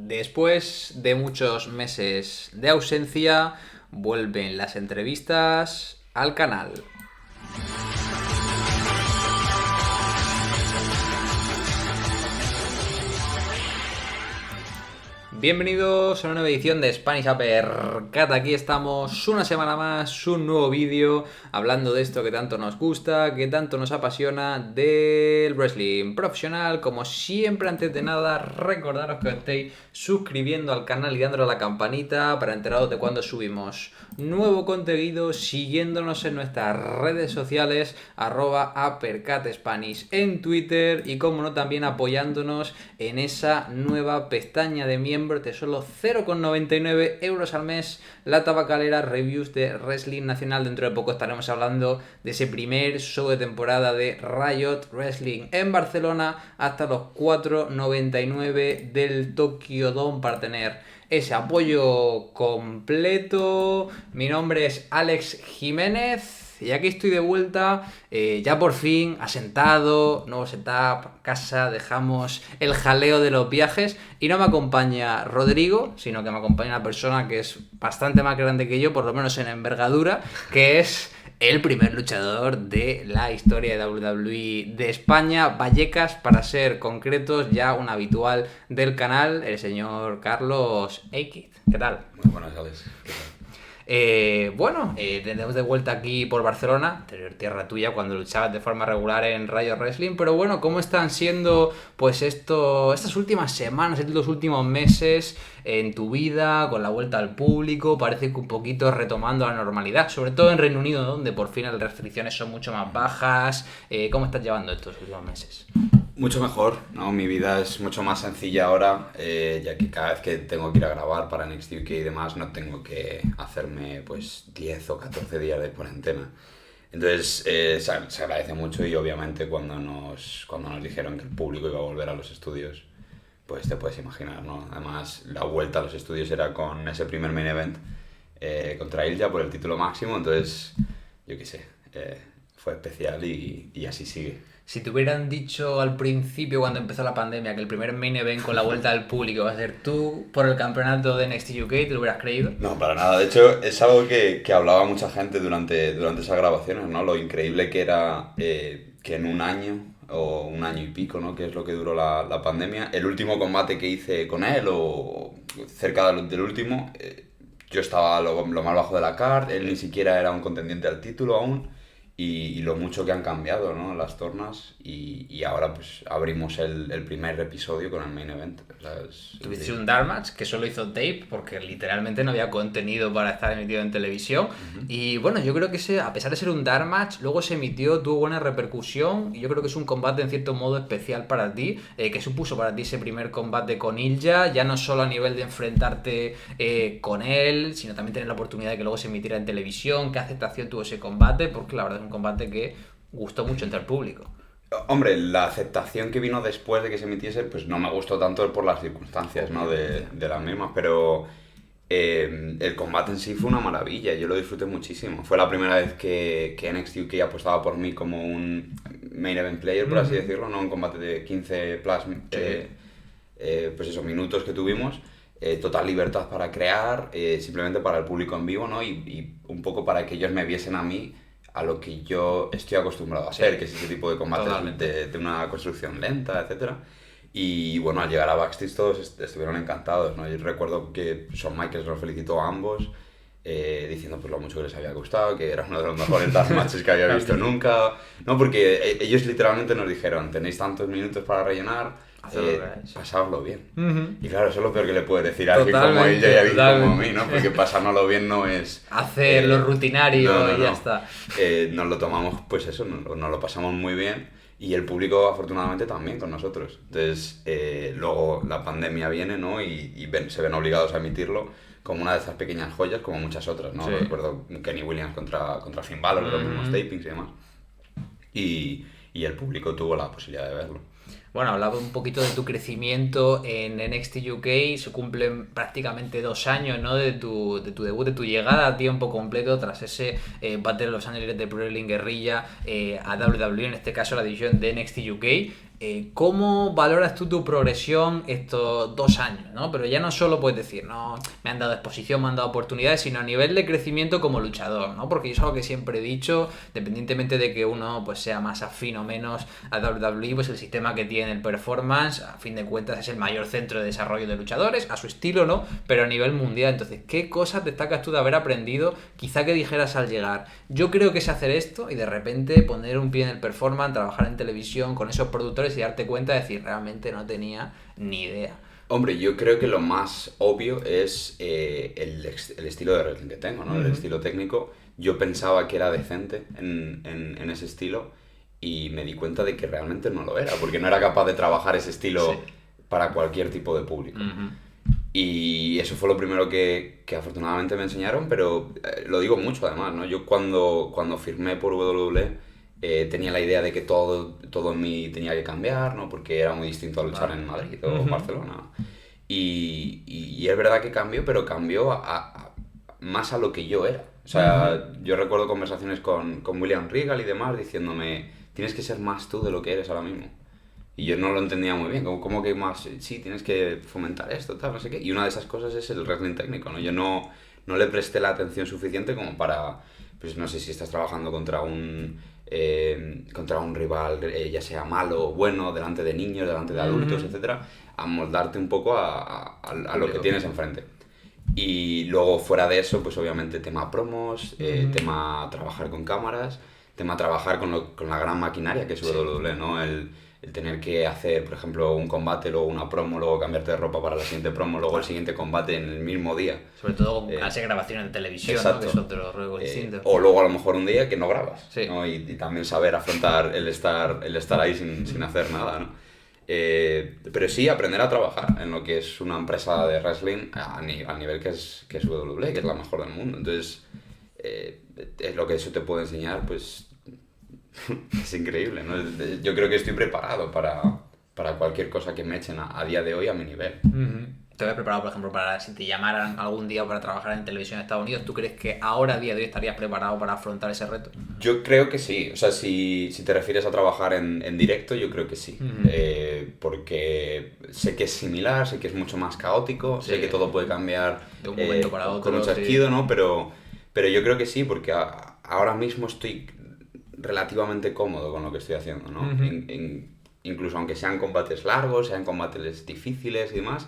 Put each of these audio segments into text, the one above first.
Después de muchos meses de ausencia, vuelven las entrevistas al canal. Bienvenidos a una nueva edición de Spanish Uppercut. Aquí estamos una semana más, un nuevo vídeo hablando de esto que tanto nos gusta, que tanto nos apasiona, del wrestling profesional. Como siempre, antes de nada, recordaros que os estéis suscribiendo al canal y dándole a la campanita para enteraros de cuando subimos nuevo contenido, siguiéndonos en nuestras redes sociales, @UppercutSpanish en Twitter y, como no, también apoyándonos en esa nueva pestaña de miembros de solo 0,99 euros al mes, la tabacalera Reviews de Wrestling Nacional. Dentro de poco estaremos hablando de ese primer show de temporada de Riot Wrestling en Barcelona, hasta los 4,99 del Tokyo Dome para tener ese apoyo completo. Mi nombre es Alex Jiménez y aquí estoy de vuelta, ya por fin asentado, nuevo setup, casa, dejamos el jaleo de los viajes y no me acompaña Rodrigo, sino que me acompaña una persona que es bastante más grande que yo, por lo menos en envergadura, que es el primer luchador de la historia de WWE de España, Vallecas, para ser concretos, ya un habitual del canal, el señor Carlos Eikiz. ¿Qué tal? Muy buenas, Alex. ¿Qué tal? Tenemos de vuelta aquí por Barcelona, anterior tierra tuya, cuando luchabas de forma regular en Riot Wrestling. Pero bueno, ¿cómo están siendo pues estas últimas semanas, estos últimos meses en tu vida, con la vuelta al público? Parece que un poquito retomando la normalidad, sobre todo en Reino Unido, donde por fin las restricciones son mucho más bajas. ¿Cómo estás llevando estos últimos meses? Mucho mejor, ¿no? Mi vida es mucho más sencilla ahora, ya que cada vez que tengo que ir a grabar para NXT UK y demás, no tengo que hacerme pues 10 o 14 días de cuarentena. Entonces se agradece mucho, y obviamente cuando nos dijeron que el público iba a volver a los estudios, pues te puedes imaginar, ¿no? Además, la vuelta a los estudios era con ese primer main event contra Ilja por el título máximo. Entonces, yo qué sé, fue especial y así sigue. Si te hubieran dicho al principio, cuando empezó la pandemia, que el primer main event con la vuelta al público va a ser tú por el campeonato de NXT UK, ¿te lo hubieras creído? No, para nada. De hecho, es algo que hablaba mucha gente durante esas grabaciones, ¿no? Lo increíble que era que en un año o un año y pico, ¿no? Que es lo que duró la pandemia, el último combate que hice con él, o cerca del último, yo estaba lo más bajo de la card, él ni siquiera era un contendiente al título aún. Y lo mucho que han cambiado, ¿no? Las tornas, y ahora pues abrimos el primer episodio con el main event. Tuviste un dark match que solo hizo tape porque literalmente no había contenido para estar emitido en televisión. Y bueno, yo creo que a pesar de ser un dark match, luego se emitió, tuvo buena repercusión, y yo creo que es un combate en cierto modo especial para ti. ¿Qué supuso para ti ese primer combate con Ilja? Ya no solo a nivel de enfrentarte con él, sino también tener la oportunidad de que luego se emitiera en televisión. ¿Qué aceptación tuvo ese combate? Porque la verdad es un combate que gustó mucho entre el público. Hombre, la aceptación que vino después de que se emitiese, pues no me gustó tanto por las circunstancias, ¿no? de las mismas, pero el combate en sí fue una maravilla, yo lo disfruté muchísimo. Fue la primera vez que NXT UK apostaba por mí como un main event player, por así decirlo, ¿no? Un combate de 15 plus, pues eso, minutos que tuvimos. Total libertad para crear, simplemente para el público en vivo, ¿no? Y un poco para que ellos me viesen a mí a lo que yo estoy acostumbrado a hacer, que es ese tipo de combates de una construcción lenta, etcétera. Y bueno, al llegar a backstage todos estuvieron encantados, ¿no? Yo recuerdo que Shawn Michaels nos felicitó a ambos, diciendo pues lo mucho que les había gustado, que era uno de los mejores dark matches que había visto nunca. No, porque ellos literalmente nos dijeron: tenéis tantos minutos para rellenar, pasároslo bien. Y claro, eso es lo peor que le puedes decir a alguien como él y como a mí, ¿no? Porque pasárnoslo bien no es hacer lo rutinario y ya está. Nos lo tomamos, pues eso, nos lo pasamos muy bien, y el público afortunadamente también con nosotros. Entonces luego la pandemia viene, ¿no? Y se ven obligados a emitirlo como una de esas pequeñas joyas, como muchas otras, ¿no? Sí. Recuerdo Kenny Williams contra Finn Balor, los mismos tapings y demás. Y el público tuvo la posibilidad de verlo. Bueno, hablaba un poquito de tu crecimiento en NXT UK. Se cumplen prácticamente 2 años, ¿no? de tu debut, de tu llegada a tiempo completo tras ese Battle of Los Ángeles de Pro Wrestling Guerrilla a WWE, en este caso la división de NXT UK. ¿cómo valoras tú tu progresión estos 2 años, ¿no? Pero ya no solo puedes decir, no, me han dado exposición, me han dado oportunidades, sino a nivel de crecimiento como luchador, ¿no? Porque yo es algo que siempre he dicho, independientemente de que uno pues sea más afín o menos a WWE, pues el sistema que tiene el performance, a fin de cuentas, es el mayor centro de desarrollo de luchadores, a su estilo, ¿no? Pero a nivel mundial. Entonces, ¿qué cosas destacas tú de haber aprendido? Quizá que dijeras al llegar, yo creo que sé hacer esto, y de repente poner un pie en el performance, trabajar en televisión con esos productores y darte cuenta de decir, realmente no tenía ni idea. Hombre, yo creo que lo más obvio es el estilo de wrestling que tengo, ¿no? El estilo técnico. Yo pensaba que era decente en ese estilo y me di cuenta de que realmente no lo era, porque no era capaz de trabajar ese estilo para cualquier tipo de público. Y eso fue lo primero que afortunadamente me enseñaron, pero lo digo mucho además, ¿no? Yo cuando firmé por WWE tenía la idea de que todo en mí tenía que cambiar, ¿no? Porque era muy distinto a luchar en Madrid o Barcelona. Y es verdad que cambió, pero cambió más a lo que yo era. O sea, yo recuerdo conversaciones con William Regal y demás diciéndome, tienes que ser más tú de lo que eres ahora mismo. Y yo no lo entendía muy bien, como que más, sí, tienes que fomentar esto, tal, no sé qué. Y una de esas cosas es el wrestling técnico, ¿no? Yo no le presté la atención suficiente como para, pues no sé si estás trabajando contra un rival, ya sea malo o bueno, delante de niños, delante de adultos, etcétera, a moldarte un poco a lo que tienes enfrente. Y luego fuera de eso, pues obviamente tema promos, tema trabajar con cámaras, tema trabajar con la gran maquinaria que es WWE, ¿no? El tener que hacer, por ejemplo, un combate, luego una promo, luego cambiarte de ropa para la siguiente promo, luego el siguiente combate en el mismo día. Sobre todo hacer grabaciones de televisión, ¿no? Que es otro ruego distinto. O luego a lo mejor un día que no grabas, ¿no? Y también saber afrontar el estar ahí sin hacer nada, ¿no? Pero sí, aprender a trabajar en lo que es una empresa de wrestling al nivel que es WWE, que es la mejor del mundo. Entonces, es lo que eso te puede enseñar, pues es increíble, ¿no? Yo creo que estoy preparado para cualquier cosa que me echen a día de hoy a mi nivel. ¿Te habías preparado, por ejemplo, para si te llamaran algún día para trabajar en televisión en Estados Unidos? ¿Tú crees que ahora, a día de hoy, estarías preparado para afrontar ese reto? Yo creo que sí. O sea, si te refieres a trabajar en directo, yo creo que sí. Porque sé que es similar, sé que es mucho más caótico, sé que todo puede cambiar de un momento para otro, con un chasquido, ¿no? Pero yo creo que sí, porque ahora mismo estoy relativamente cómodo con lo que estoy haciendo, ¿no? Incluso aunque sean combates largos, sean combates difíciles y demás,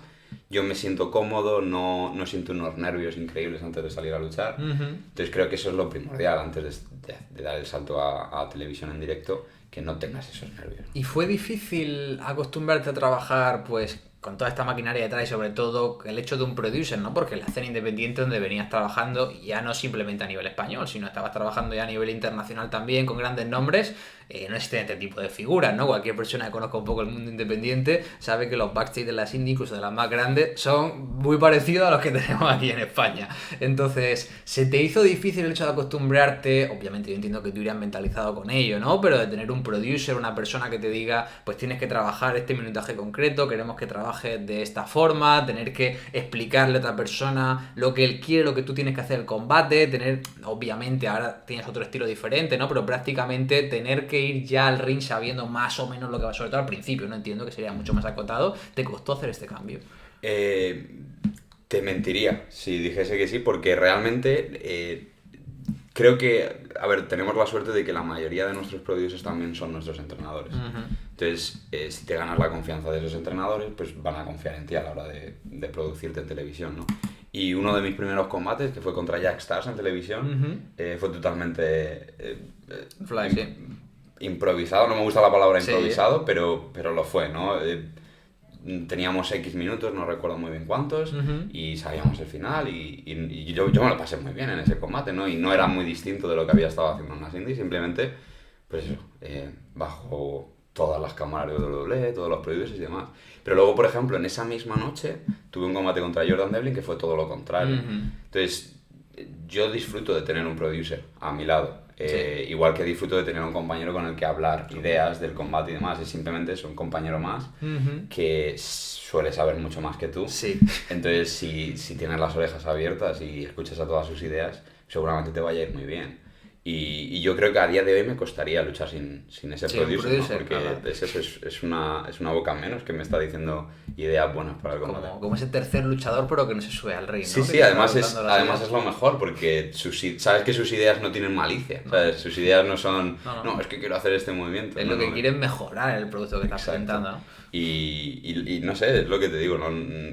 yo me siento cómodo, no siento unos nervios increíbles antes de salir a luchar. Entonces creo que eso es lo primordial antes de dar el salto a televisión en directo, que no tengas esos nervios. ¿Y fue difícil acostumbrarte a trabajar pues con toda esta maquinaria detrás y sobre todo el hecho de un producer, ¿no? Porque la escena independiente donde venías trabajando ya no simplemente a nivel español, sino estabas trabajando ya a nivel internacional también con grandes nombres, no existen este tipo de figuras, ¿no? Cualquier persona que conozca un poco el mundo independiente sabe que los backstage de las indie, incluso de las más grandes, son muy parecidos a los que tenemos aquí en España. Entonces, ¿se te hizo difícil el hecho de acostumbrarte? Obviamente yo entiendo que tú irías mentalizado con ello, ¿no? Pero de tener un producer, una persona que te diga, pues tienes que trabajar este minutaje concreto, queremos que trabajes de esta forma, tener que explicarle a otra persona lo que él quiere, lo que tú tienes que hacer el combate, tener, obviamente ahora tienes otro estilo diferente, ¿no? Pero prácticamente tener que ir ya al ring sabiendo más o menos lo que va, sobre todo al principio, no entiendo que sería mucho más acotado. ¿Te costó hacer este cambio? Te mentiría si dijese que sí, porque realmente creo que, a ver, tenemos la suerte de que la mayoría de nuestros producers también son nuestros entrenadores. Entonces, si te ganas la confianza de esos entrenadores, pues van a confiar en ti a la hora de producirte en televisión, ¿no? Y uno de mis primeros combates, que fue contra Jack Stars en televisión, fue totalmente improvisado. No me gusta la palabra improvisado, pero lo fue, ¿no? Teníamos X minutos, no recuerdo muy bien cuántos, y sabíamos el final, y yo me lo pasé muy bien en ese combate, ¿no? Y no era muy distinto de lo que había estado haciendo en las indies, simplemente, pues eso, bajo todas las cámaras de WWE, todos los producers y demás. Pero luego, por ejemplo, en esa misma noche, tuve un combate contra Jordan Devlin que fue todo lo contrario. Entonces, yo disfruto de tener un producer a mi lado. Igual que disfruto de tener un compañero con el que hablar ideas del combate y demás. Es simplemente es un compañero más que suele saber mucho más que tú. Entonces, si tienes las orejas abiertas y escuchas a todas sus ideas, seguramente te vaya a ir muy bien. Y yo creo que a día de hoy me costaría luchar sin ese Sí, un producer, ¿no? producer, Porque claro. es una boca menos que me está diciendo ideas buenas para el combate. Como ese tercer luchador, pero que no se sube al ring, Sí, ¿no? Que sí, te está además dando las además ideas. es lo mejor porque sabes que sus ideas no tienen malicia, No, ¿sabes? Sus ideas no son, no, no. no, es que quiero hacer este movimiento. Es No, lo que no, quieren mejorar el producto que estás exacto. presentando, ¿no? Y no sé, es lo que te digo, ¿no?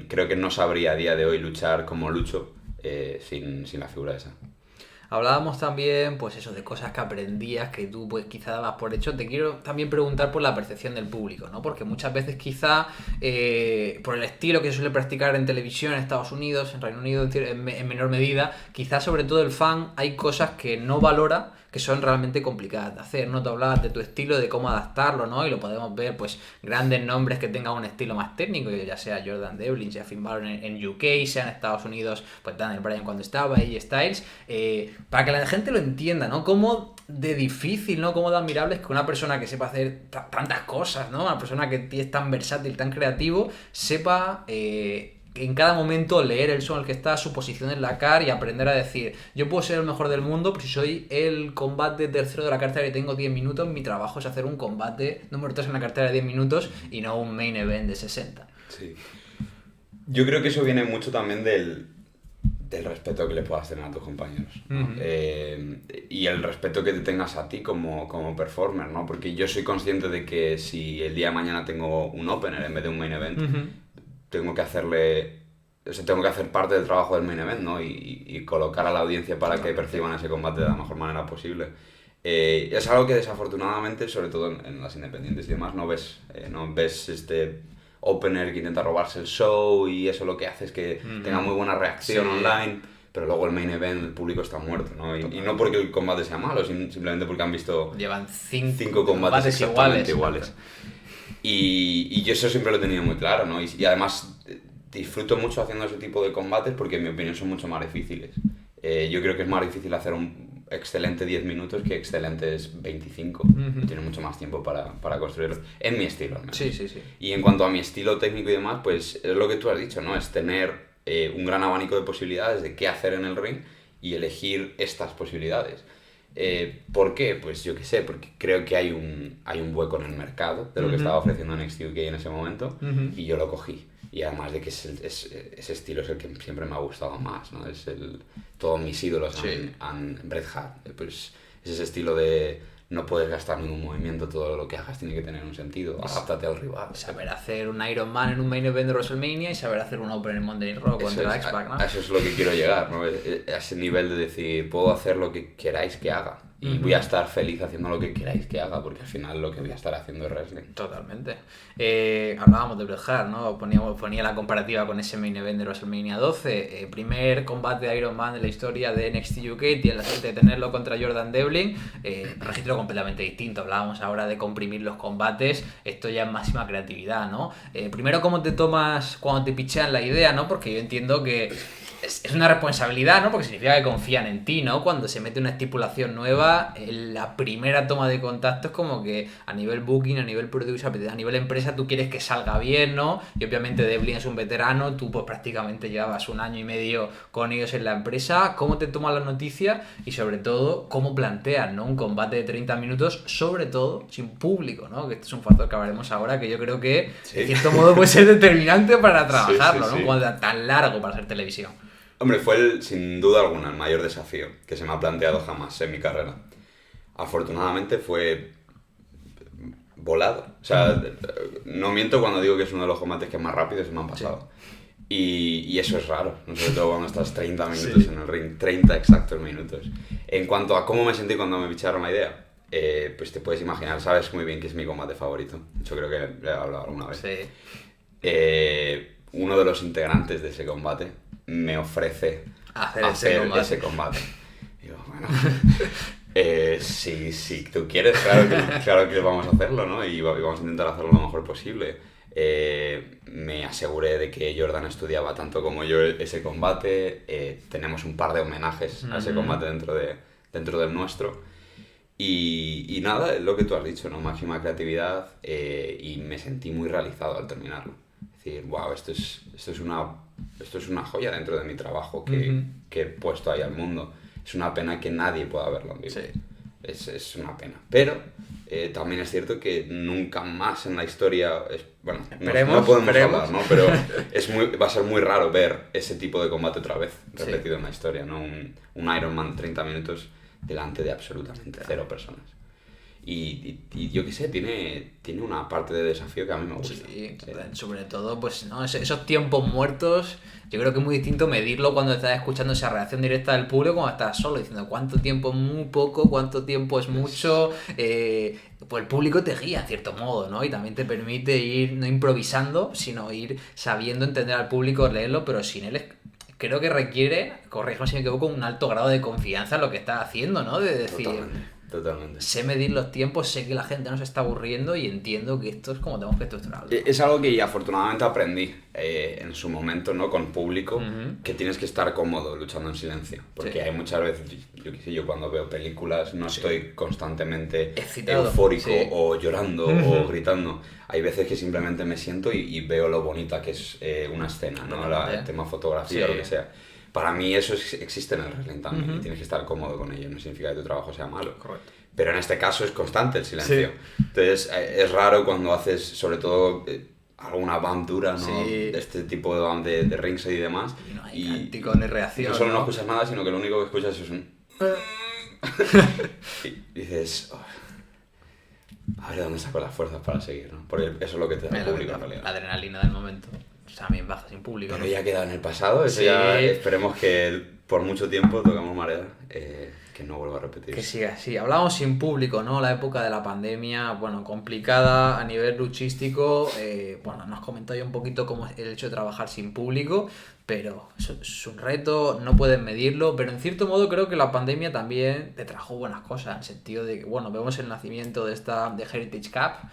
Creo que no sabría a día de hoy luchar como lucho sin la figura esa. Hablábamos también, pues eso, de cosas que aprendías, que tú pues quizá dabas por hecho. Te quiero también preguntar por la percepción del público, ¿no? Porque muchas veces quizá por el estilo que se suele practicar en televisión en Estados Unidos, en Reino Unido en menor medida, quizá sobre todo el fan hay cosas que no valora, que son realmente complicadas de hacer, ¿no? Tú hablabas de tu estilo, de cómo adaptarlo, ¿no? Y lo podemos ver, pues, grandes nombres que tengan un estilo más técnico, ya sea Jordan Devlin, sea Finn Balor en UK, sea en Estados Unidos, pues Daniel Bryan cuando estaba, AJ Styles, para que la gente lo entienda, ¿no? Cómo de difícil, ¿no? Cómo de admirable es que una persona que sepa hacer tantas cosas, ¿no? Una persona que es tan versátil, tan creativo, sepa en cada momento leer el son al que está, su posición en la car y aprender a decir, yo puedo ser el mejor del mundo, pero si soy el combate tercero de la cartera y tengo 10 minutos, mi trabajo es hacer un combate número 3 en la cartera de 10 minutos y no un main event de 60. Sí. Yo creo que eso viene mucho también del respeto que le puedas tener a tus compañeros, ¿no? Y el respeto que te tengas a ti como performer, ¿no? Porque yo soy consciente de que si el día de mañana tengo un opener en vez de un main event, tengo que hacer parte del trabajo del main event, ¿no? Y colocar a la audiencia para que perciban ese combate de la mejor manera posible. Es algo que desafortunadamente, sobre todo en las independientes y demás, no ves. No ves este opener que intenta robarse el show y eso lo que hace es que tenga muy buena reacción online, pero luego el main event, el público está muerto, ¿no? Y no porque el combate sea malo, simplemente porque han visto Llevan 5 combates exactamente iguales. Y yo eso siempre lo he tenido muy claro, ¿no? Y además disfruto mucho haciendo ese tipo de combates porque en mi opinión son mucho más difíciles. Yo creo que es más difícil hacer un excelente 10 minutos que excelentes 25. Tiene mucho más tiempo para construirlo. En mi estilo, al menos. Sí, sí, sí. Y en cuanto a mi estilo técnico y demás, pues es lo que tú has dicho, ¿no? Es tener un gran abanico de posibilidades de qué hacer en el ring y elegir estas posibilidades. ¿Por qué? Pues yo qué sé, porque creo que hay un hueco en el mercado de lo que estaba ofreciendo NXT UK en ese momento y yo lo cogí. Y además de que ese estilo es el que siempre me ha gustado más, ¿no? Todos mis ídolos han Bret Hart, pues es ese estilo de no puedes gastar ningún movimiento, todo lo que hagas tiene que tener un sentido, adáptate al rival. Saber hacer un Iron Man en un main event de WrestleMania y saber hacer un Open en Monday Night Raw contra X-Pac, ¿no? A eso es lo que quiero llegar, ¿no? A ese nivel de decir, puedo hacer lo que queráis que haga. Y voy a estar feliz haciendo lo que queráis que haga, porque al final lo que voy a estar haciendo es wrestling. Totalmente. Hablábamos de Bret Hart, ¿no? Ponía la comparativa con ese main event de WrestleMania 12. Primer combate de Iron Man de la historia de NXT UK. Tiene la suerte de tenerlo contra Jordan Devlin. Registro completamente distinto. Hablábamos ahora de comprimir los combates. Esto ya es máxima creatividad, ¿no? Primero, ¿cómo te tomas cuando te pichean la idea, ¿no? Porque yo entiendo que es una responsabilidad, ¿no? Porque significa que confían en ti, ¿no? Cuando se mete una estipulación nueva, la primera toma de contacto es como que a nivel booking, a nivel producer, a nivel empresa, tú quieres que salga bien, ¿no? Y obviamente Devlin es un veterano, tú pues prácticamente llevabas 1 año y medio con ellos en la empresa. ¿Cómo te tomas la noticia? Y sobre todo, ¿cómo planteas, ¿no? Un combate de 30 minutos, sobre todo sin público, ¿no? Que este es un factor que hablaremos ahora, que yo creo que, de cierto modo, puede ser determinante para trabajarlo, ¿no? Un combate tan largo para hacer televisión. Hombre, fue sin duda alguna el mayor desafío que se me ha planteado jamás en mi carrera. Afortunadamente fue volado. O sea, no miento cuando digo que es uno de los combates que más rápido se me han pasado. Sí. Y eso es raro, ¿no? Sobre todo cuando estás 30 minutos en el ring, 30 exactos minutos. En cuanto a cómo me sentí cuando me picharon la idea, pues te puedes imaginar, sabes muy bien que es mi combate favorito. De hecho, creo que le he hablado alguna vez. Sí. Uno de los integrantes de ese combate me ofrece hacer ese combate. Digo, bueno, si tú quieres, claro que vamos a hacerlo, ¿no? Y vamos a intentar hacerlo lo mejor posible. Me aseguré de que Jordan estudiaba tanto como yo ese combate. Tenemos un par de homenajes a ese combate dentro del nuestro. Y nada, es lo que tú has dicho, ¿no? Máxima creatividad y me sentí muy realizado al terminarlo. Es decir, wow, esto es una joya dentro de mi trabajo que he puesto ahí al mundo. es una pena que nadie pueda verlo en vivo. Sí. Es una pena. Pero también es cierto que nunca más en la historia, bueno, no podemos hablar, ¿no? Pero va a ser muy raro ver ese tipo de combate otra vez repetido en la historia, ¿no? Un Iron Man 30 minutos delante de absolutamente 0 personas. Y yo qué sé, tiene una parte de desafío que a mí me gusta. Sí, sobre todo, pues, ¿no? Esos tiempos muertos, yo creo que es muy distinto medirlo cuando estás escuchando esa reacción directa del público, cuando estás solo, diciendo cuánto tiempo es muy poco, cuánto tiempo es mucho. Pues el público te guía, en cierto modo, ¿no? Y también te permite ir no improvisando, sino ir sabiendo entender al público, leerlo, pero sin él creo que requiere, corrígeme si me equivoco, un alto grado de confianza en lo que estás haciendo, ¿no? De decir... Totalmente. Sé medir los tiempos, sé que la gente no se está aburriendo y entiendo que esto es como tenemos que estructurarlo. Es algo que afortunadamente aprendí en su momento, ¿no? Con público, que tienes que estar cómodo luchando en silencio. Porque hay muchas veces, yo qué sé, yo cuando veo películas no estoy constantemente excitado, eufórico o llorando o gritando. Hay veces que simplemente me siento y veo lo bonita que es una escena, ¿no? El tema fotografía o lo que sea. Para mí eso existe en el wrestling también y tienes que estar cómodo con ello, no significa que tu trabajo sea malo. Correcto. Pero en este caso es constante el silencio. Sí. Entonces es raro cuando haces sobre todo alguna bump dura, ¿no? Sí. Este tipo de bump de ringside y demás. Y no hay cántico ni reacción. No solo no escuchas nada, sino que lo único que escuchas es un... y dices... Oh, a ver dónde saco las fuerzas para seguir, ¿no? Porque eso es lo que te da el público en realidad. La adrenalina del momento. También baja sin público. Pero ya queda en el pasado, eso ya esperemos que por mucho tiempo tocamos madera, que no vuelva a repetirse. Que siga así. Hablamos sin público, ¿no? La época de la pandemia, bueno, complicada a nivel luchístico. Bueno, nos comentó ya un poquito cómo es el hecho de trabajar sin público, pero es un reto, no puedes medirlo, pero en cierto modo creo que la pandemia también te trajo buenas cosas, en el sentido de que, bueno, vemos el nacimiento de Heritage Cup.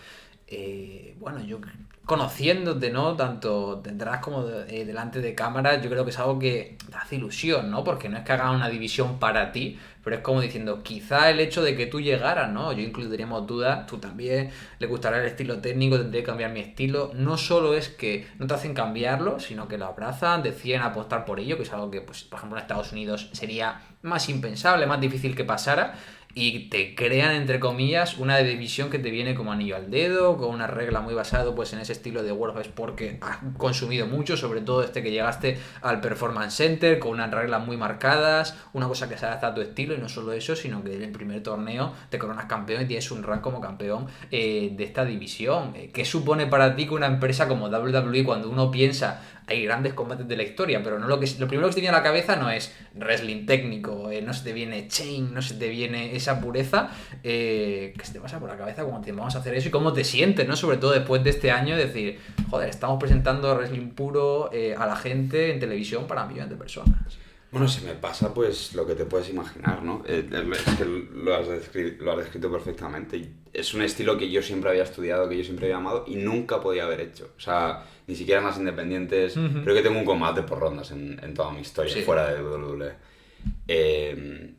Bueno, yo conociéndote, ¿no? Tanto detrás como delante de cámara, yo creo que es algo que te hace ilusión, ¿no? Porque no es que hagan una división para ti, pero es como diciendo, quizá el hecho de que tú llegaras, ¿no? Yo incluso teníamos dudas, tú también, le gustará el estilo técnico, tendré que cambiar mi estilo. No solo es que no te hacen cambiarlo, sino que lo abrazan, deciden apostar por ello, que es algo que, pues, por ejemplo, en Estados Unidos sería más impensable, más difícil que pasara. Y te crean, entre comillas, una división que te viene como anillo al dedo, con una regla muy basada pues, en ese estilo de World of Sport que has consumido mucho, sobre todo que llegaste al Performance Center, con unas reglas muy marcadas, una cosa que se adapta a tu estilo, y no solo eso, sino que en el primer torneo te coronas campeón y tienes un rank como campeón de esta división. ¿Qué supone para ti que una empresa como WWE, cuando uno piensa hay grandes combates de la historia, pero no lo primero que se te viene a la cabeza no es wrestling técnico, no se te viene chain, no se te viene esa pureza, que se te pasa por la cabeza cuando te vamos a hacer eso y cómo te sientes, ¿no? Sobre todo después de este año, decir, joder, estamos presentando wrestling puro a la gente en televisión para millones de personas. Bueno, se me pasa pues lo que te puedes imaginar, ¿no? Es que lo has descrito perfectamente. Es un estilo que yo siempre había estudiado, que yo siempre había amado y nunca podía haber hecho. O sea, ni siquiera en las independientes. Creo que tengo un combate por rondas en toda mi historia, fuera de WWE.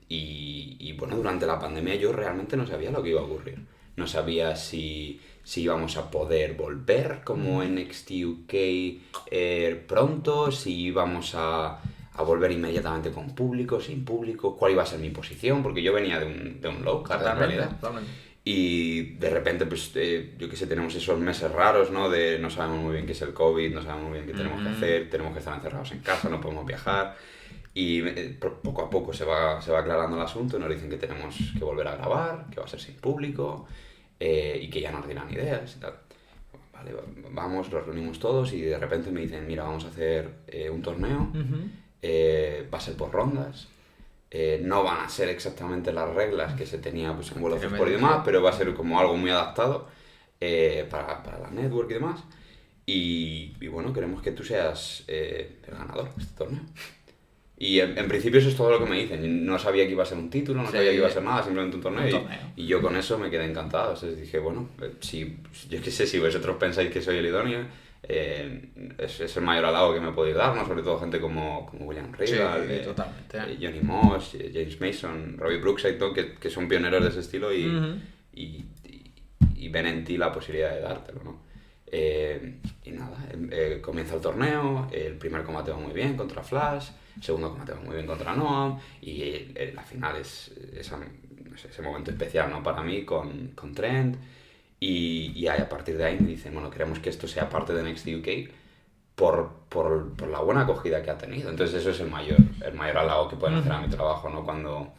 Y bueno, durante la pandemia yo realmente no sabía lo que iba a ocurrir. No sabía si íbamos a poder volver como NXT UK pronto, si íbamos a volver inmediatamente con público, sin público, cuál iba a ser mi posición, porque yo venía de un low card en realidad. Totalmente. Y de repente, pues, yo qué sé, tenemos esos meses raros, ¿no? De no sabemos muy bien qué es el COVID, no sabemos muy bien qué tenemos que hacer, tenemos que estar encerrados en casa, no podemos viajar. Y poco a poco se va aclarando el asunto, nos dicen que tenemos que volver a grabar, que va a ser sin público, y que ya nos dirán ideas y tal. Vale, vamos, los reunimos todos y de repente me dicen, mira, vamos a hacer un torneo. Va a ser por rondas, no van a ser exactamente las reglas que se tenía pues, en World of Sport y demás, pero va a ser como algo muy adaptado para la network y demás. Y bueno, queremos que tú seas el ganador de este torneo. Y en principio eso es todo lo que me dicen. No sabía que iba a ser un título, no sabía que iba a ser nada, simplemente un torneo. Y yo con eso me quedé encantado. Entonces dije, bueno, yo qué sé, si vosotros pensáis que soy el idóneo, es el mayor halago que me podéis dar, ¿no? Sobre todo gente como William Regal, Johnny Moss, James Mason, Robbie Brookside, ¿no? que son pioneros de ese estilo y ven en ti la posibilidad de dártelo, ¿no? Y nada, comienza el torneo, el primer combate va muy bien contra Flash, el segundo combate va muy bien contra Noam, y la final es no sé, ese momento especial, ¿no? Para mí con Trent, y a partir de ahí me dicen, bueno, queremos que esto sea parte de NXT UK por la buena acogida que ha tenido. Entonces eso es el mayor halago que pueden hacer a mi trabajo, ¿no? Cuando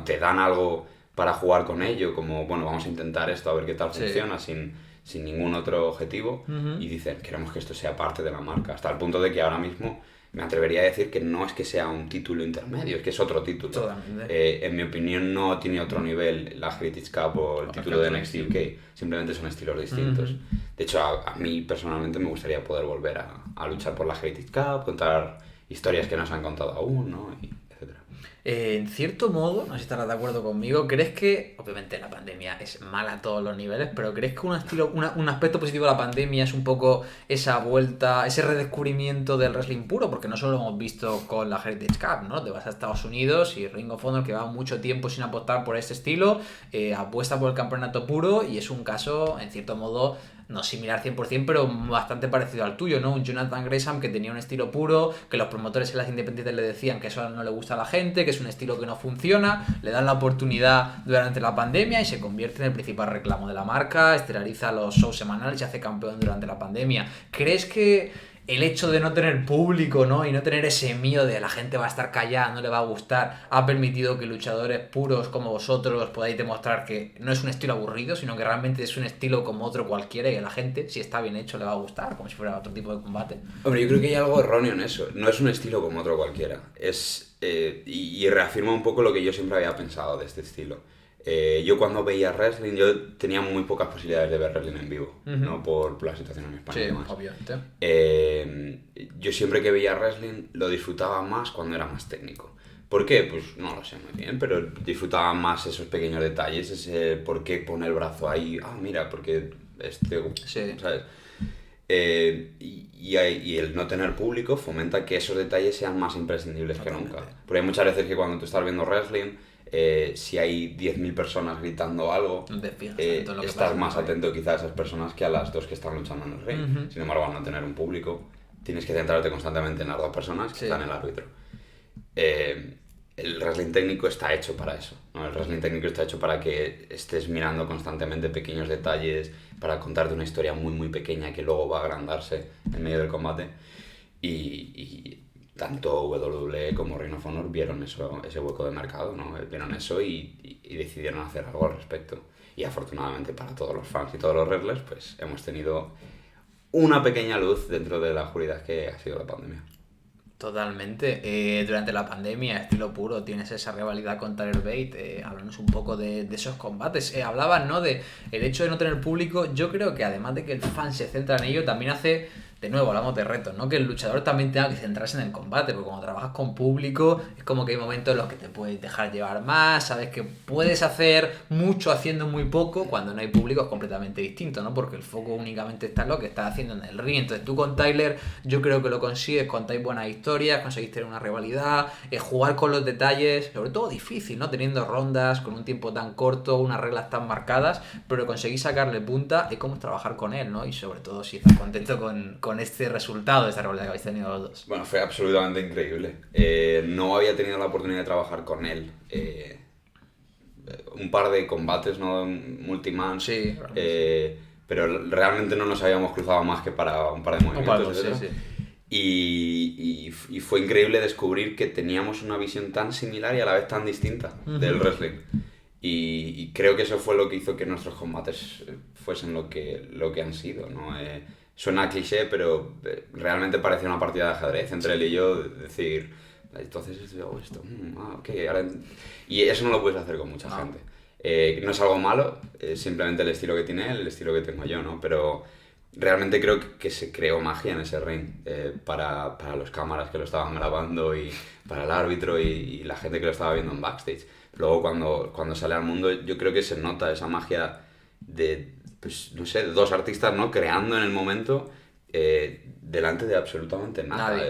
te dan algo para jugar con ello, como, bueno, vamos a intentar esto, a ver qué tal funciona, sin ningún otro objetivo, y dicen, queremos que esto sea parte de la marca, hasta el punto de que ahora mismo me atrevería a decir que no es que sea un título intermedio, es que es otro título. Totalmente. En mi opinión no tiene otro nivel la Heritage Cup o el título de NXT UK, simplemente son estilos distintos. De hecho, a mí personalmente me gustaría poder volver a luchar por la Heritage Cup, contar historias que no se han contado aún, ¿no? Y etcétera. En cierto modo, no sé si estarás de acuerdo conmigo, ¿crees que, obviamente la pandemia es mala a todos los niveles, pero crees que un aspecto positivo de la pandemia es un poco esa vuelta, ese redescubrimiento del wrestling puro? Porque no solo lo hemos visto con la Heritage Cup, ¿no? Te vas a Estados Unidos y Ring of Honor, que va mucho tiempo sin apostar por este estilo, apuesta por el campeonato puro, y es un caso, en cierto modo, no similar 100%, pero bastante parecido al tuyo, ¿no? Un Jonathan Gresham que tenía un estilo puro, que los promotores en las independientes le decían que eso no le gusta a la gente, que es un estilo que no funciona, le dan la oportunidad durante la pandemia y se convierte en el principal reclamo de la marca, estelariza los shows semanales y hace campeón durante la pandemia. ¿Crees que el hecho de no tener público, ¿no? Y no tener ese miedo de la gente va a estar callada, no le va a gustar, ha permitido que luchadores puros como vosotros podáis demostrar que no es un estilo aburrido, sino que realmente es un estilo como otro cualquiera y a la gente, si está bien hecho, le va a gustar, como si fuera otro tipo de combate? Hombre, yo creo que hay algo erróneo en eso. No es un estilo como otro cualquiera. Y reafirma un poco lo que yo siempre había pensado de este estilo. Yo cuando veía wrestling, yo tenía muy pocas posibilidades de ver wrestling en vivo, ¿no? Por la situación en España y Sí, demás. obviamente. Yo siempre que veía wrestling lo disfrutaba más cuando era más técnico. ¿Por qué? Pues no lo sé muy bien, pero disfrutaba más esos pequeños detalles, ese por qué pone el brazo ahí, mira, porque Sí. ¿sabes? Y el no tener público fomenta que esos detalles sean más imprescindibles que nunca. Porque hay muchas veces que cuando tú estás viendo wrestling, si hay 10.000 personas gritando algo, No te fijas tanto en lo que estás pasa, más ¿no? atento quizás a esas personas que a las dos que están luchando en el ring. Sin embargo, al no tener un público, tienes que centrarte constantemente en las dos personas que están en el árbitro. El wrestling técnico está hecho para eso, ¿no? El wrestling técnico está hecho para que estés mirando constantemente pequeños detalles, para contarte una historia muy muy pequeña que luego va a agrandarse en medio del combate. Y tanto WWE como Ring of Honor vieron eso, ese hueco de mercado, ¿no? Vieron eso y decidieron hacer algo al respecto. Y afortunadamente para todos los fans y todos los wrestlers, pues hemos tenido una pequeña luz dentro de la oscuridad que ha sido la pandemia. Totalmente. Durante la pandemia, estilo puro, tienes esa rivalidad con Tyler Bate. Háblanos un poco de esos combates. Hablabas, ¿no? De el hecho de no tener público. Yo creo que además de que el fan se centra en ello, también hace, de nuevo, hablamos de retos, ¿no? Que el luchador también tenga que centrarse en el combate, porque cuando trabajas con público es como que hay momentos en los que te puedes dejar llevar más, sabes que puedes hacer mucho haciendo muy poco. Cuando no hay público es completamente distinto, ¿no? Porque el foco únicamente está en lo que estás haciendo en el ring. Entonces tú con Tyler, yo creo que lo consigues, contáis buenas historias, conseguís tener una rivalidad, jugar con los detalles, sobre todo difícil, ¿no? Teniendo rondas con un tiempo tan corto, unas reglas tan marcadas, pero conseguís sacarle punta. Es como es trabajar con él, ¿no? Y sobre todo si estás contento con este resultado de esta rivalidad que habéis tenido los dos. Bueno, fue absolutamente increíble. No había tenido la oportunidad de trabajar con él. Un par de combates, ¿no? Multiman. Sí, pero realmente no nos habíamos cruzado más que para un par de movimientos, sí, etcétera. sí. Y fue increíble descubrir que teníamos una visión tan similar y a la vez tan distinta del wrestling. Y creo que eso fue lo que hizo que nuestros combates fuesen lo que han sido, ¿no? Suena cliché, pero realmente parecía una partida de ajedrez entre él y yo, decir, entonces yo hago esto, ok, ahora... Y eso no lo puedes hacer con mucha gente. No es algo malo, es simplemente el estilo que tiene él, el estilo que tengo yo, ¿no? Pero realmente creo que se creó magia en ese ring, para los cámaras que lo estaban grabando y para el árbitro y la gente que lo estaba viendo en backstage. Luego cuando sale al mundo yo creo que se nota esa magia de, pues no sé, de dos artistas, ¿no? Creando en el momento delante de absolutamente nada.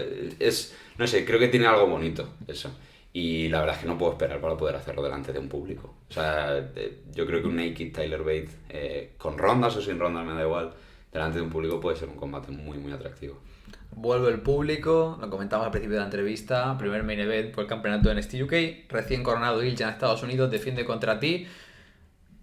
No sé, creo que tiene algo bonito eso. Y la verdad es que no puedo esperar para poder hacerlo delante de un público. O sea, yo creo que un Naked Tyler Bate, con rondas o sin rondas me da igual, delante de un público puede ser un combate muy, muy atractivo. Vuelve el público, lo comentamos al principio de la entrevista, primer main event por el campeonato de NXT UK, recién coronado Ilja en Estados Unidos, defiende contra ti.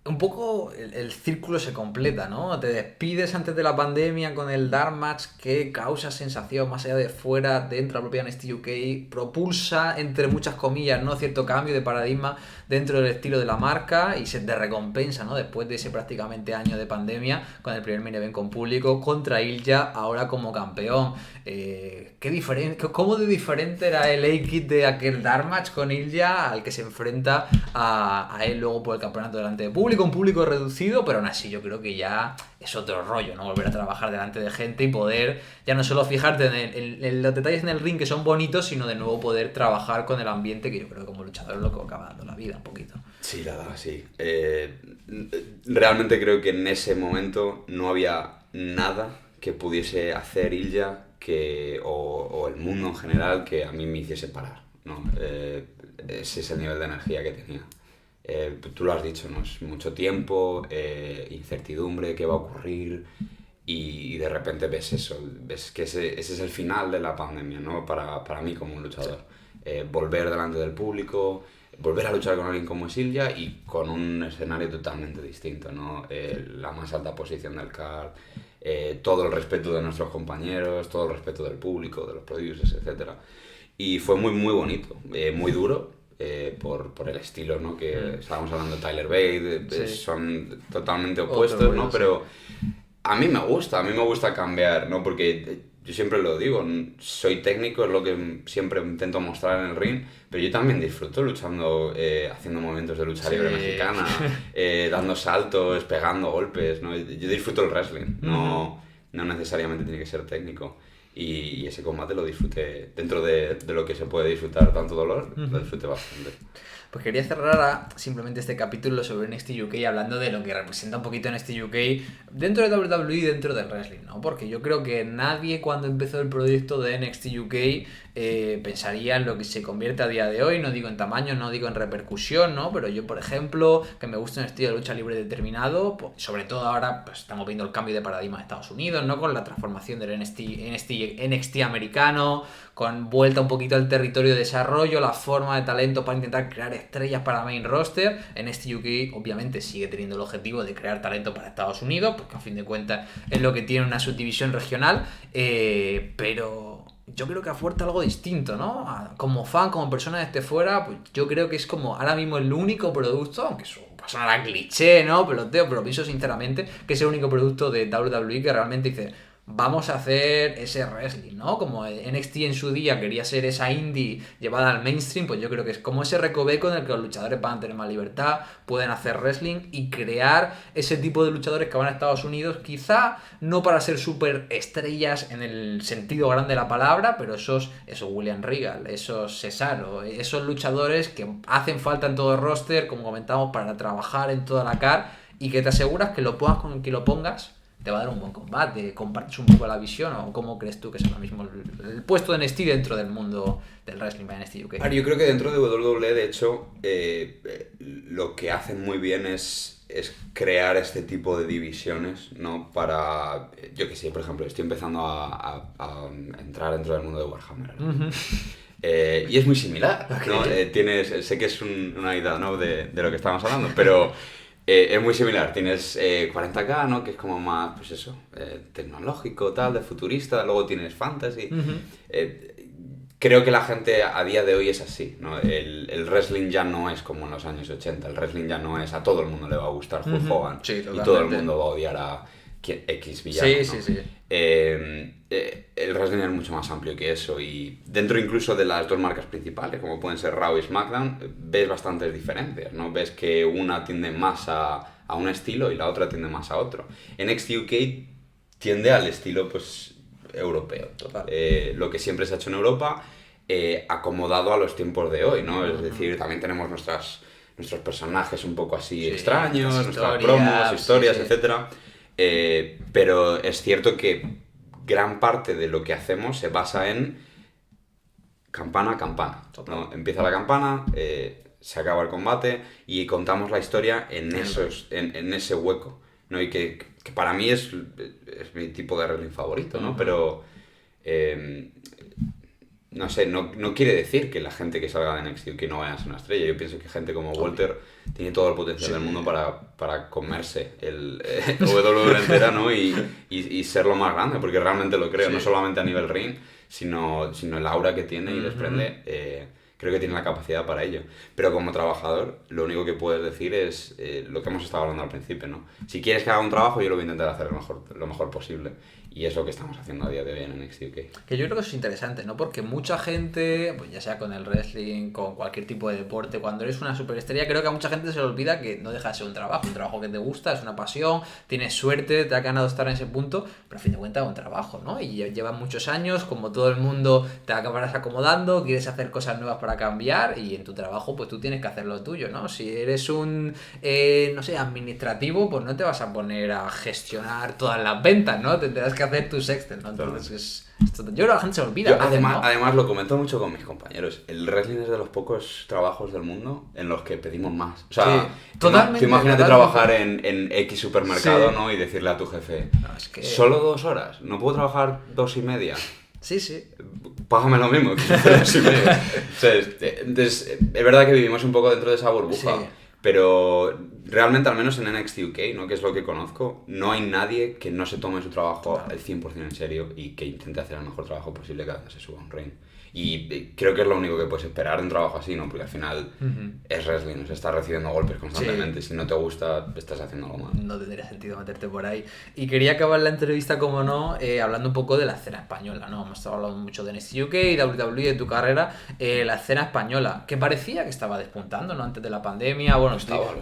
Un poco el círculo se completa, ¿no? Te despides antes de la pandemia con el Dark Match que causa sensación más allá de fuera, dentro de la propia NXT UK, propulsa, entre muchas comillas, ¿no? Cierto cambio de paradigma dentro del estilo de la marca y se te recompensa, ¿no? Después de ese prácticamente año de pandemia con el primer main event con público contra Ilja, ahora como campeón. ¿Cómo de diferente era el A-Kid de aquel Dark Match con Ilja al que se enfrenta a él luego por el campeonato delante de público? Un público reducido, pero aún así yo creo que ya es otro rollo, ¿no? Volver a trabajar delante de gente y poder ya no solo fijarte en los detalles en el ring que son bonitos, sino de nuevo poder trabajar con el ambiente, que yo creo que como luchador es lo que acaba dando la vida un poquito. Sí, la verdad, sí. Realmente creo que en ese momento no había nada que pudiese hacer Ilja o el mundo en general que a mí me hiciese parar, ¿no? Ese es el nivel de energía que tenía. Tú lo has dicho, ¿no? Es mucho tiempo, incertidumbre, qué va a ocurrir y de repente ves eso, ves que ese es el final de la pandemia, ¿no? Para mí como un luchador. Volver delante del público, volver a luchar con alguien como es Ilja y con un escenario totalmente distinto, ¿no? La más alta posición del card, todo el respeto de nuestros compañeros, todo el respeto del público, de los producers, etc. Y fue muy, muy bonito, muy duro. Por el estilo, ¿no? Que estábamos hablando de Tyler Bate, son totalmente opuestos, ¿no? Pero a mí me gusta cambiar, ¿no? Porque yo siempre lo digo, soy técnico, es lo que siempre intento mostrar en el ring, pero yo también disfruto luchando, haciendo movimientos de lucha libre mexicana, dando saltos, pegando golpes, ¿no? Yo disfruto el wrestling, no necesariamente tiene que ser técnico. Y ese combate lo disfruté, dentro de lo que se puede disfrutar, tanto dolor, lo disfruté bastante. Pues quería cerrar simplemente este capítulo sobre NXT UK hablando de lo que representa un poquito NXT UK dentro de WWE y dentro del wrestling, ¿no? Porque yo creo que nadie cuando empezó el proyecto de NXT UK pensaría en lo que se convierte a día de hoy, no digo en tamaño, no digo en repercusión, ¿no? Pero yo, por ejemplo, que me gusta un estilo de lucha libre determinado, pues, sobre todo ahora pues, estamos viendo el cambio de paradigma de Estados Unidos, ¿no? Con la transformación del NXT americano, con vuelta un poquito al territorio de desarrollo, la forma de talento para intentar crear estrellas para main roster. NXT UK obviamente sigue teniendo el objetivo de crear talento para Estados Unidos, porque a fin de cuentas es lo que tiene una subdivisión regional, pero yo creo que aporta algo distinto, ¿no? Como fan, como persona desde fuera, pues yo creo que es como ahora mismo el único producto, aunque eso sonará cliché, ¿no? Pero pienso sinceramente que es el único producto de WWE que realmente dice: vamos a hacer ese wrestling, ¿no? Como NXT en su día quería ser esa indie llevada al mainstream, pues yo creo que es como ese recoveco en el que los luchadores van a tener más libertad, pueden hacer wrestling y crear ese tipo de luchadores que van a Estados Unidos, quizá no para ser súper estrellas en el sentido grande de la palabra, pero esos William Regal, esos Cesaro, esos luchadores que hacen falta en todo el roster, como comentamos, para trabajar en toda la car y que te aseguras que lo pongas con quien lo pongas, te va a dar un buen combate. ¿Compartes un poco la visión o cómo crees tú que es ahora mismo el puesto de NXT dentro del mundo del wrestling para NXT UK? Yo creo que dentro de WWE, de hecho, lo que hacen muy bien es crear este tipo de divisiones, ¿no? Para, yo que sé, por ejemplo, estoy empezando a entrar dentro del mundo de Warhammer, ¿no? Y es muy similar, ¿no? Sé que es una idea, ¿no? de lo que estábamos hablando, pero es muy similar. Tienes 40K, ¿no? Que es como más, pues eso, tecnológico, tal, de futurista. Luego tienes fantasy. Creo que la gente a día de hoy es así, ¿no? El wrestling ya no es como en los años 80. El wrestling ya no es a todo el mundo le va a gustar Hulk Hogan. Sí, y todo el mundo va a odiar a X villano, ¿no? Sí. El wrestling es mucho más amplio que eso, y dentro incluso de las dos marcas principales, como pueden ser Raw y SmackDown, ves bastantes diferencias, ¿no? Ves que una tiende más a un estilo y la otra tiende más a otro. NXT UK tiende al estilo, pues, europeo. Total. Lo que siempre se ha hecho en Europa, acomodado a los tiempos de hoy, ¿no? Es decir, también tenemos nuestros personajes un poco así extraños, nuestras promos, historias, etcétera. Pero es cierto que gran parte de lo que hacemos se basa en campana a campana, ¿no? Empieza la campana, se acaba el combate y contamos la historia en ese hueco, ¿no? Y que que para mí es mi tipo de wrestling favorito, ¿no? Pero no sé, no quiere decir que la gente que salga de NXT UK no vaya a ser una estrella. Yo pienso que gente como Walter tiene todo el potencial del mundo para comerse el WWE entera, ¿no? Y ser lo más grande, porque realmente lo creo, no solamente a nivel ring, sino el aura que tiene y desprende. Creo que tiene la capacidad para ello. Pero como trabajador, lo único que puedes decir es lo que hemos estado hablando al principio, ¿no? Si quieres que haga un trabajo, yo lo voy a intentar hacer lo mejor posible. Y es lo que estamos haciendo a día de hoy en NXT UK. Que yo creo que eso es interesante, ¿no? Porque mucha gente, pues ya sea con el wrestling, con cualquier tipo de deporte, cuando eres una superestrella, creo que a mucha gente se le olvida que no deja de ser un trabajo que te gusta, es una pasión, tienes suerte, te ha ganado estar en ese punto, pero a fin de cuentas es un trabajo, ¿no? Y llevan muchos años, como todo el mundo, te acabarás acomodando, quieres hacer cosas nuevas para cambiar y en tu trabajo, pues tú tienes que hacer lo tuyo, ¿no? Si eres un, no sé, administrativo, pues no te vas a poner a gestionar todas las ventas, ¿no? Tendrás que hacer tus Excel, ¿no? Entonces, yo creo que la gente se olvida. Además, lo comento mucho con mis compañeros. El wrestling es de los pocos trabajos del mundo en los que pedimos más. O sea, totalmente, tú imagínate trabajar en X supermercado, ¿no? Y decirle a tu jefe, solo 2 horas, no puedo trabajar 2:30. Sí. Págame lo mismo, que 2:30. Entonces, es verdad que vivimos un poco dentro de esa burbuja. Sí. Pero realmente, al menos en NXT UK, ¿no? Que es lo que conozco, no hay nadie que no se tome su trabajo al 100% en serio y que intente hacer el mejor trabajo posible cada vez que se suba a un ring. Y creo que es lo único que puedes esperar de un trabajo así, ¿no? Porque al final es wrestling, o sea, estás recibiendo golpes constantemente. Sí. Si no te gusta, estás haciendo algo mal. No tendría sentido meterte por ahí. Y quería acabar la entrevista, como no, hablando un poco de la escena española, ¿no? Hemos estado hablando mucho de NXT UK y WWE de tu carrera. La escena española, que parecía que estaba despuntando, ¿no? Antes de la pandemia, bueno,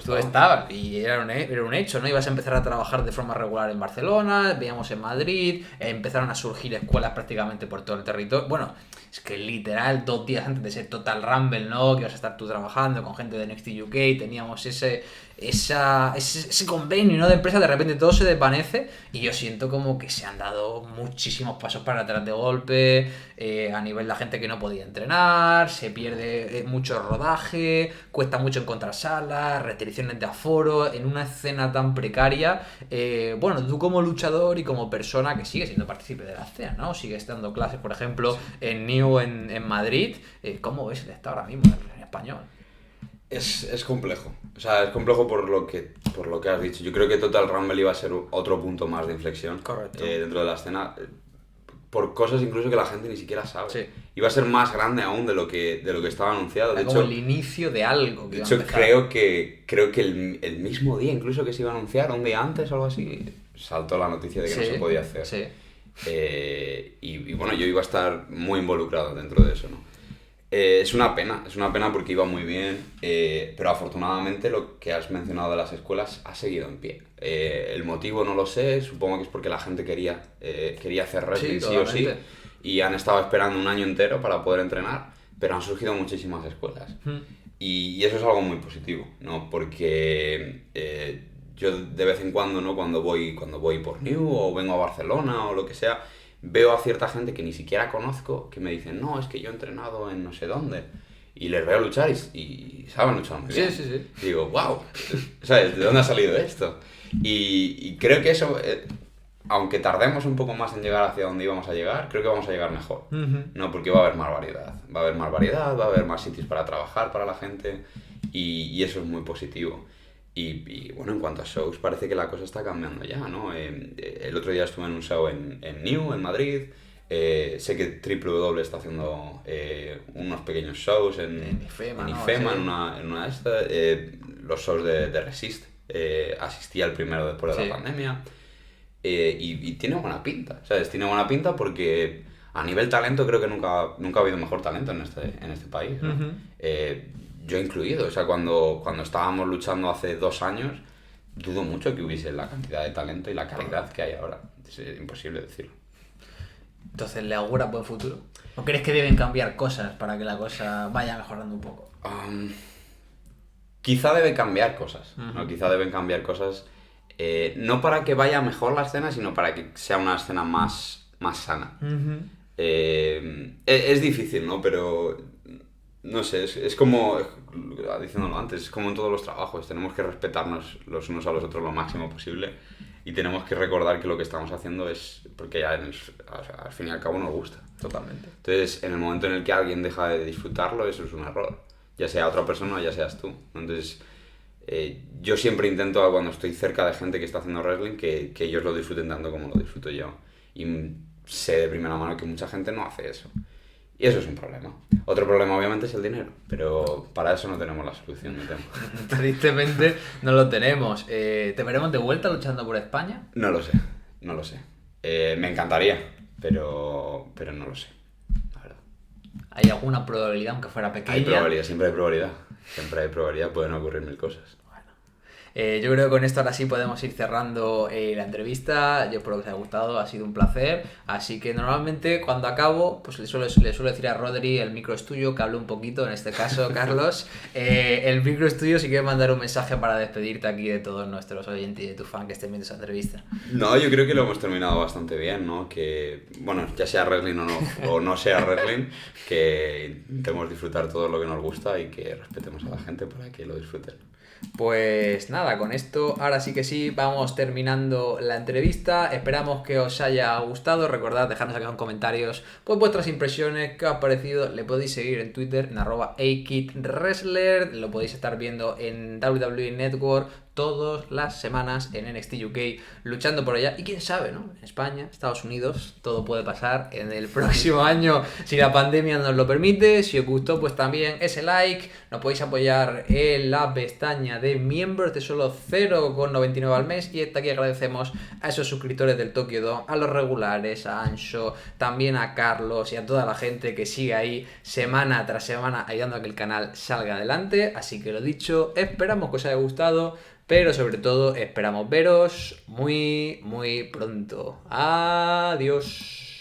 tú estabas y era un hecho, ¿no? Ibas a empezar a trabajar de forma regular en Barcelona, veíamos en Madrid, empezaron a surgir escuelas prácticamente por todo el territorio. Bueno, es que literal 2 días antes de ese Total Rumble, ¿no? Que ibas a estar tú trabajando con gente de NXT UK, teníamos ese convenio, ¿no? De empresa, de repente todo se desvanece y yo siento como que se han dado muchísimos pasos para atrás de golpe, a nivel de la gente que no podía entrenar, se pierde mucho rodaje, cuesta mucho encontrar salas, restricciones de aforo, en una escena tan precaria. Bueno, tú como luchador y como persona que sigue siendo partícipe de la escena, ¿no? Sigues dando clases, por ejemplo, en New en Madrid. ¿Cómo ves el estado ahora mismo en español? Es complejo. O sea, es complejo por lo que has dicho. Yo creo que Total Rumble iba a ser otro punto más de inflexión. Correcto. Dentro de la escena. Por cosas incluso que la gente ni siquiera sabe. Sí. Iba a ser más grande aún de lo que estaba anunciado. De como hecho, el inicio de algo. De hecho, creo que el mismo día incluso que se iba a anunciar, un día antes o algo así, saltó la noticia de que no se podía hacer. Sí. Y bueno, yo iba a estar muy involucrado dentro de eso, ¿no? Es una pena porque iba muy bien, pero afortunadamente lo que has mencionado de las escuelas ha seguido en pie. El motivo no lo sé, supongo que es porque la gente quería hacer wrestling sí o sí, y han estado esperando un año entero para poder entrenar, pero han surgido muchísimas escuelas. Y eso es algo muy positivo, ¿no? Porque yo de vez en cuando, ¿no? Cuando voy por New o vengo a Barcelona o lo que sea, veo a cierta gente que ni siquiera conozco que me dicen, no, es que yo he entrenado en no sé dónde. Y les veo luchar y saben luchar muy bien. Sí. Y digo, wow, ¿sabes? ¿De dónde ha salido esto? Y creo que eso, aunque tardemos un poco más en llegar hacia donde íbamos a llegar, creo que vamos a llegar mejor. No, porque va a haber más variedad. Va a haber más sitios para trabajar para la gente y eso es muy positivo. Y bueno, en cuanto a shows, parece que la cosa está cambiando ya, ¿no? El otro día estuve en un show en New, en Madrid. Sé que WWE está haciendo unos pequeños shows en IFEMA, ¿no? en una de estas. Los shows de Resist. Asistí al primero después de la pandemia. Y tiene buena pinta, ¿sabes? Tiene buena pinta porque a nivel talento creo que nunca ha habido mejor talento en este país, ¿no? Yo incluido, o sea, cuando estábamos luchando hace 2 años, dudo mucho que hubiese la cantidad de talento y la calidad que hay ahora. Es imposible decirlo. Entonces, ¿le auguras buen futuro? ¿O crees que deben cambiar cosas para que la cosa vaya mejorando un poco? Quizá debe cambiar cosas, ¿no? Quizá deben cambiar cosas, no para que vaya mejor la escena, sino para que sea una escena más sana. Es difícil, ¿no? Pero no sé, es como, diciéndolo antes, es como en todos los trabajos, tenemos que respetarnos los unos a los otros lo máximo posible. y tenemos que recordar que lo que estamos haciendo es porque ya al fin y al cabo nos gusta. Totalmente. Entonces, en el momento en el que alguien deja de disfrutarlo, eso es un error. Ya sea otra persona o ya seas tú. Entonces, yo siempre intento, cuando estoy cerca de gente que está haciendo wrestling, que ellos lo disfruten tanto como lo disfruto yo. Y sé de primera mano que mucha gente no hace eso. Y eso es un problema. Otro problema, obviamente, es el dinero. Pero para eso no tenemos la solución, me temo. Tristemente no lo tenemos. ¿Te veremos de vuelta luchando por España? No lo sé, no lo sé. Me encantaría, pero no lo sé, la verdad. ¿Hay alguna probabilidad, aunque fuera pequeña? Hay probabilidad, siempre hay probabilidad. Siempre hay probabilidad, pueden ocurrir mil cosas. Yo creo que con esto ahora sí podemos ir cerrando la entrevista. Yo espero que os haya gustado, ha sido un placer. Así que normalmente cuando acabo, pues le suelo decir a Rodri, el micro es tuyo, que hable un poquito, en este caso, Carlos. El micro es tuyo si quieres mandar un mensaje para despedirte aquí de todos nuestros oyentes y de tu fan que estén viendo esa entrevista. No, yo creo que lo hemos terminado bastante bien, ¿no? Que, bueno, ya sea wrestling o no sea wrestling, que intentemos disfrutar todo lo que nos gusta y que respetemos a la gente para que lo disfruten. Pues nada, con esto ahora sí que sí vamos terminando la entrevista. Esperamos que os haya gustado. Recordad dejarnos aquí en comentarios pues vuestras impresiones, qué os ha parecido. Le podéis seguir en Twitter en @akidwrestler. Lo podéis estar viendo en WWE Network todas las semanas en NXT UK luchando por allá. Y quién sabe, ¿no? En España, Estados Unidos, todo puede pasar en el próximo año si la pandemia nos lo permite. Si os gustó, pues también ese like. Nos podéis apoyar en la pestaña de miembros de solo 0,99 al mes. Y aquí agradecemos a esos suscriptores del Tokyo Dome, a los regulares, a Ancho, también a Carlos y a toda la gente que sigue ahí semana tras semana ayudando a que el canal salga adelante. Así que lo dicho, esperamos que os haya gustado. Pero sobre todo esperamos veros muy, muy pronto. Adiós.